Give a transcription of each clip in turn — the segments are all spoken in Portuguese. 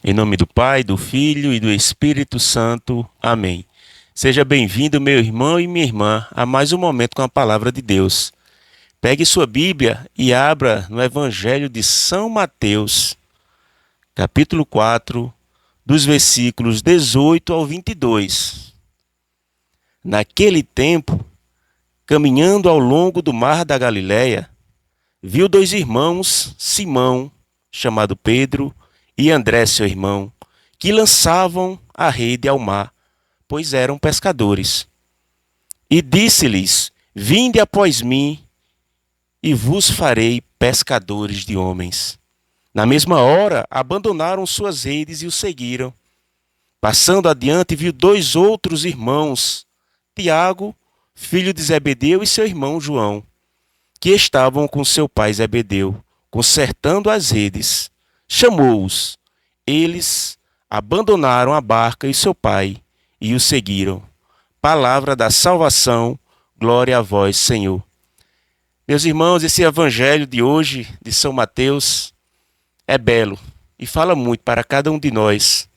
Em nome do Pai, do Filho e do Espírito Santo. Amém. Seja bem-vindo, meu irmão e minha irmã, a mais um momento com a palavra de Deus. Pegue sua Bíblia e abra no Evangelho de São Mateus, capítulo 4, dos versículos 18 ao 22. Naquele tempo, caminhando ao longo do mar da Galileia, viu dois irmãos, Simão, chamado Pedro, e André, seu irmão, que lançavam a rede ao mar, pois eram pescadores. E disse-lhes: Vinde após mim, e vos farei pescadores de homens. Na mesma hora, abandonaram suas redes e o seguiram. Passando adiante, viu dois outros irmãos, Tiago, filho de Zebedeu, e seu irmão João, que estavam com seu pai Zebedeu, consertando as redes. Chamou-os. Eles abandonaram a barca e seu pai e o seguiram. Palavra da salvação, glória a vós, Senhor. Meus irmãos, esse evangelho de hoje, de São Mateus, é belo e fala muito para cada um de nós.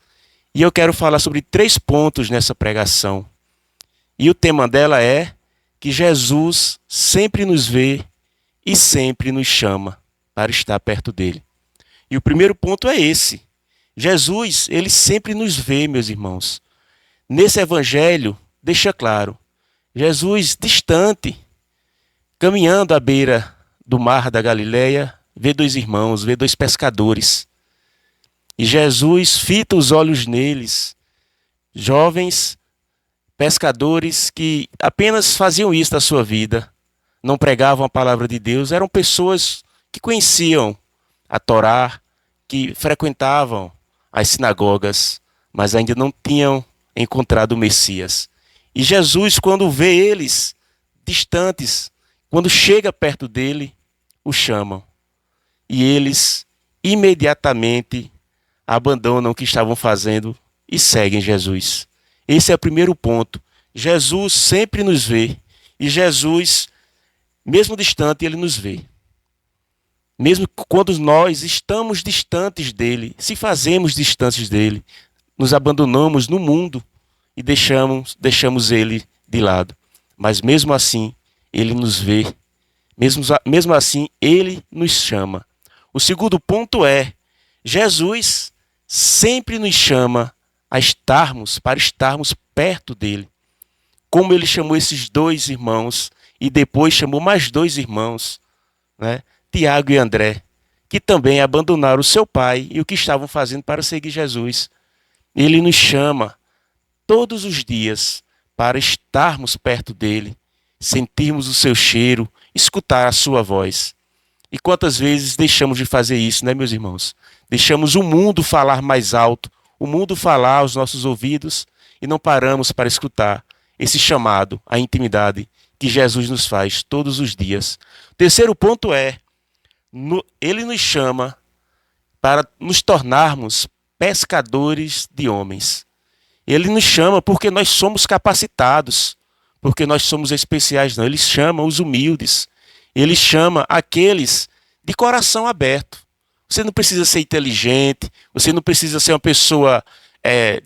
E eu quero falar sobre 3 pontos nessa pregação. E o tema dela é que Jesus sempre nos vê e sempre nos chama para estar perto dele. E o primeiro ponto é esse. Jesus, ele sempre nos vê, meus irmãos. Nesse evangelho, deixa claro, Jesus distante, caminhando à beira do mar da Galileia, vê dois irmãos, vê dois pescadores. E Jesus fita os olhos neles, jovens pescadores que apenas faziam isso da sua vida, não pregavam a palavra de Deus, eram pessoas que conheciam a Torá, que frequentavam as sinagogas, mas ainda não tinham encontrado o Messias. E Jesus, quando vê eles distantes, quando chega perto dele, o chamam. E eles imediatamente abandonam o que estavam fazendo e seguem Jesus. Esse é o primeiro ponto. Jesus sempre nos vê. E Jesus, mesmo distante, ele nos vê. Mesmo quando nós estamos distantes dele, se fazemos distantes dele, nos abandonamos no mundo e deixamos ele de lado. Mas mesmo assim, ele nos vê. Mesmo assim, ele nos chama. O segundo ponto é, Jesus sempre nos chama para estarmos perto dele. Como ele chamou esses dois irmãos e depois chamou mais dois irmãos, né? Tiago e André, que também abandonaram o seu pai e o que estavam fazendo para seguir Jesus. Ele nos chama todos os dias para estarmos perto dele, sentirmos o seu cheiro, escutar a sua voz. E quantas vezes deixamos de fazer isso, né, meus irmãos? Deixamos o mundo falar mais alto, o mundo falar aos nossos ouvidos e não paramos para escutar esse chamado à intimidade que Jesus nos faz todos os dias. O terceiro ponto é, ele nos chama para nos tornarmos pescadores de homens. Ele nos chama porque nós somos capacitados, porque nós somos especiais. Não, ele chama os humildes, ele chama aqueles de coração aberto. Você não precisa ser inteligente, você não precisa ser uma pessoa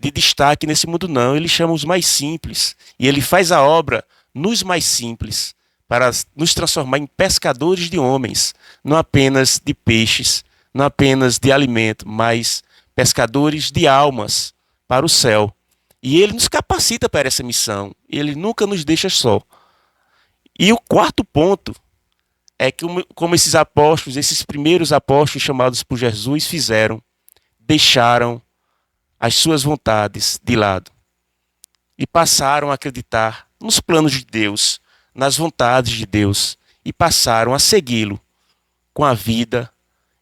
de destaque nesse mundo, não. Ele chama os mais simples e ele faz a obra nos mais simples, para nos transformar em pescadores de homens, não apenas de peixes, não apenas de alimento, mas pescadores de almas para o céu. E ele nos capacita para essa missão, ele nunca nos deixa só. E o quarto ponto é que, como esses apóstolos, esses primeiros apóstolos chamados por Jesus fizeram, deixaram as suas vontades de lado e passaram a acreditar nos planos de Deus, nas vontades de Deus, e passaram a segui-lo com a vida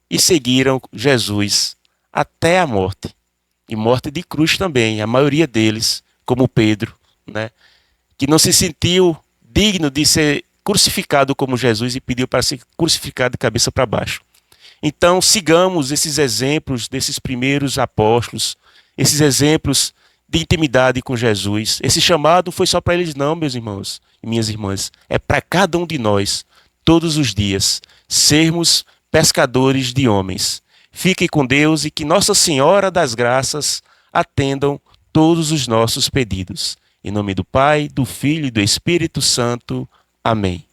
e seguiram Jesus até a morte. E morte de cruz também, a maioria deles, como Pedro, né, que não se sentiu digno de ser crucificado como Jesus e pediu para ser crucificado de cabeça para baixo. Então, sigamos esses exemplos desses primeiros apóstolos, esses exemplos de intimidade com Jesus. Esse chamado foi só para eles não, meus irmãos e minhas irmãs. É para cada um de nós, todos os dias, sermos pescadores de homens. Fique com Deus e que Nossa Senhora das Graças atendam todos os nossos pedidos. Em nome do Pai, do Filho e do Espírito Santo. Amém.